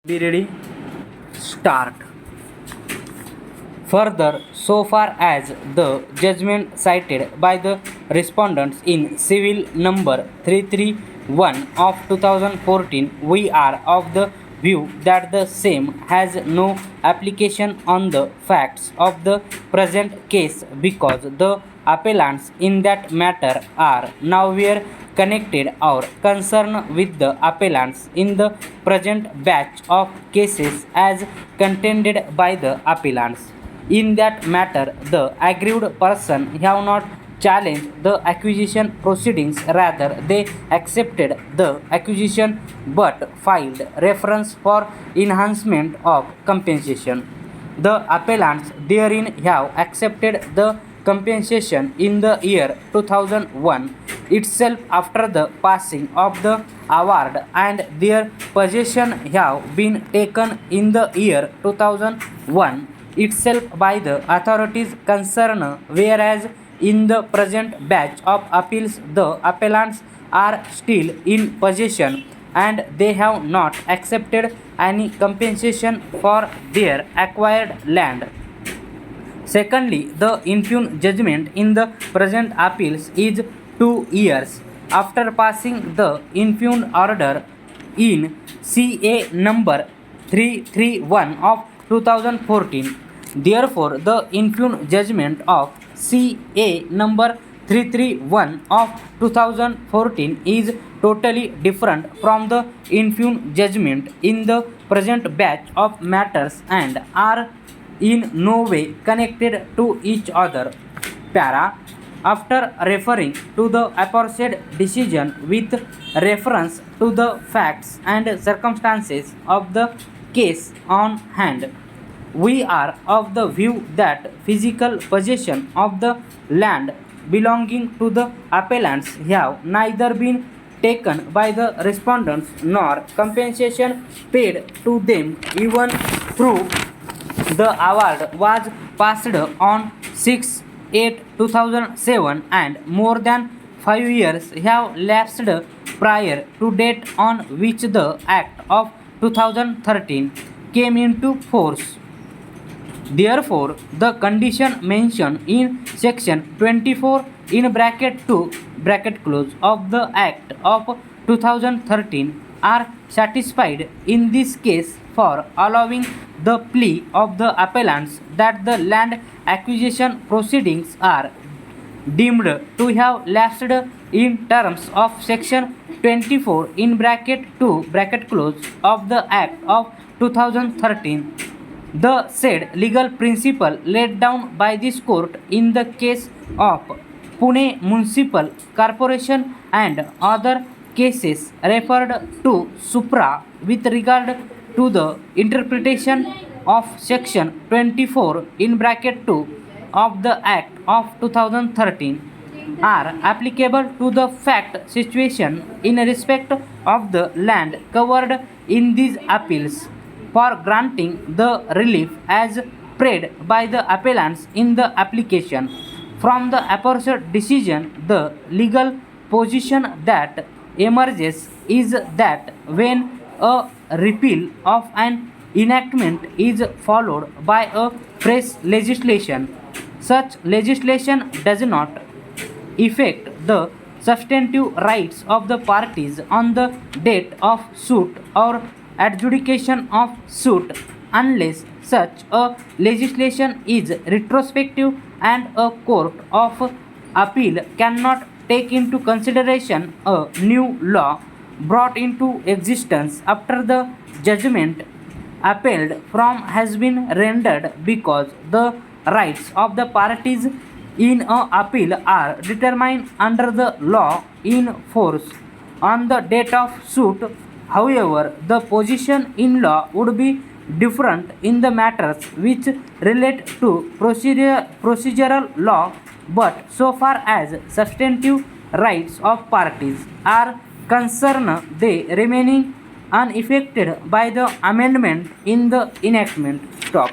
Be ready? Start. Further, so far as the judgment cited by the respondents in civil number 331 of 2014, we are of the view that the same has no application on the facts of the present case because the appellants in that matter are nowhere connected or concerned with the appellants in the present batch of cases as contended by the appellants. In that matter, the aggrieved person have not challenged the acquisition proceedings, rather they accepted the acquisition but filed reference for enhancement of compensation. The appellants therein have accepted the compensation in the year 2001 itself after the passing of the award, and their possession have been taken in the year 2001 itself by the authorities concerned, whereas in the present batch of appeals the appellants are still in possession and they have not accepted any compensation for their acquired land. Secondly, the infirm judgment in the present appeals is 2 years after passing the infirm order in CA number 331 of 2014. Therefore, the infirm judgment of CA number 331 of 2014 is totally different from the infirm judgment in the present batch of matters and are in no way connected to each other. Para. After referring to the aforesaid decision with reference to the facts and circumstances of the case on hand, we are of the view that physical possession of the land belonging to the appellants have neither been taken by the respondents nor compensation paid to them even through the award was passed on 6/8/2007 and more than 5 years have lapsed prior to date on which the Act of 2013 came into force. Therefore, the condition mentioned in section 24 in bracket 2 bracket close of the Act of 2013 are satisfied in this case for allowing the plea of the appellants that the land acquisition proceedings are deemed to have lapsed in terms of section 24 in bracket 2 bracket close of the Act of 2013. The said legal principle laid down by this court in the case of Pune Municipal Corporation and other cases referred to supra with regard to the interpretation of section 24 in bracket 2 of the Act of 2013 are applicable to the fact situation in respect of the land covered in these appeals. For granting the relief as prayed by the appellants in the application from the aforesaid decision, the legal position that emerges is that when a repeal of an enactment is followed by a fresh legislation, such legislation does not affect the substantive rights of the parties on the date of suit or adjudication of suit unless such a legislation is retrospective and a court of appeal cannot take into consideration a new law brought into existence after the judgment appealed from has been rendered because the rights of the parties in a appeal are determined under the law in force on the date of suit. However, the position in law would be different in the matters which relate to procedural law, but so far as substantive rights of parties are concerned, they remaining unaffected by the amendment in the enactment. Stop.